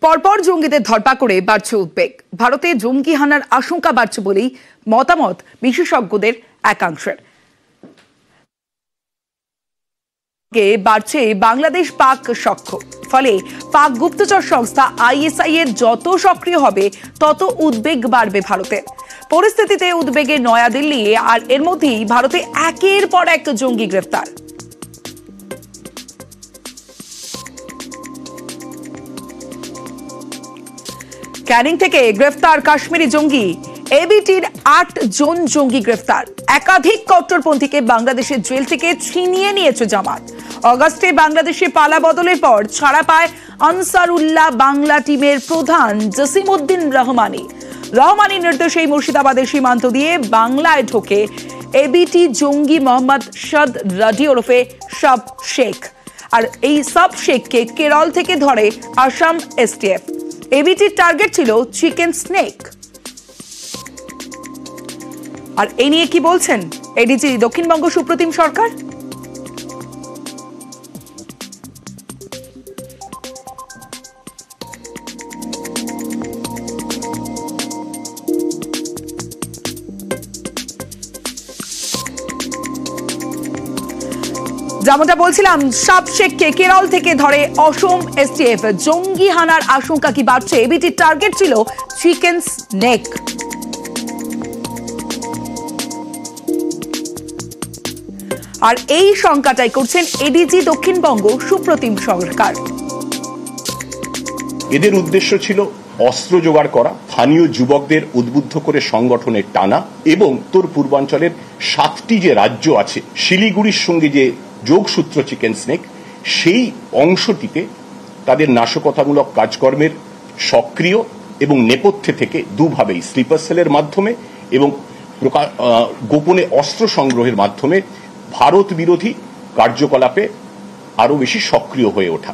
পরপর জঙ্গিদের ধরপাকড়ে বাড়ছে উদ্বেগ। ভারতে জঙ্গি হানার আশঙ্কা বাড়ছে বলেই মতামত বিশেষজ্ঞদের একাংশের। বাড়ছে বাংলাদেশ পাক সখ্য, ফলে পাক গুপ্তচর সংস্থা আইএসআই এর যত সক্রিয় হবে তত উদ্বেগ বাড়বে ভারতের। পরিস্থিতিতে উদ্বেগে নয়াদিল্লি, আর এর মধ্যেই ভারতে একের পর এক জঙ্গি গ্রেফতার। ক্যানিং থেকে গ্রেফতার কাশ্মীরি জঙ্গি। এবিটির 8 জন জঙ্গি গ্রেফতার। একাধিক কট্টরপন্থীকে বাংলাদেশের জেল থেকে ছিনিয়ে নিয়েছে জামাত। অগাস্টে বাংলাদেশে পালা বদলের পর ছাড়া পায় আনসারুল্লাহ বাংলা টিমের প্রধান জসিমউদ্দিন রহমানীর নির্দেশে মুর্শিদাবাদের সীমান্ত দিয়ে বাংলায় ঢোকে এবিটি জঙ্গি মোহাম্মদ শাদ রাডি ওরফে সাব শেখ। আর এই সাব শেখকে কেরল থেকে ধরে আসাম এসটিএফ। এবিটির টার্গেট ছিল চিকেন স্নেক। আর এই নিয়ে কি বলছেন এডিজি দক্ষিণবঙ্গ সুপ্রতিম সরকার? যেমনটা বলছিলাম, সাব শেখকে কেরল থেকে ধরে অসম এসটিএফ। জঙ্গি হানার আশঙ্কা কি বাড়ছে? এবিটির টার্গেট ছিল চিকেন স্নেক। আর এই শঙ্কাটাই করছেন এডিজি দক্ষিণবঙ্গ সুপ্রতিম সরকার। এদের উদ্দেশ্য ছিল অস্ত্র জোগাড় করা, স্থানীয় যুবকদের উদ্বুদ্ধ করে সংগঠনের টানা, এবং উত্তর পূর্বাঞ্চলের 7টি যে রাজ্য আছে শিলিগুড়ির সঙ্গে যে যোগসূত্র চিকেন স্নেক, সেই অংশটিতে তাদের নাশকতামূলক কাজকর্মের সক্রিয় এবং নেপথ্যে থেকে দুভাবেই স্লিপার সেলের মাধ্যমে এবং গোপনে অস্ত্র সংগ্রহের মাধ্যমে ভারত বিরোধী কার্যকলাপে আরো বেশি সক্রিয় হয়ে ওঠা।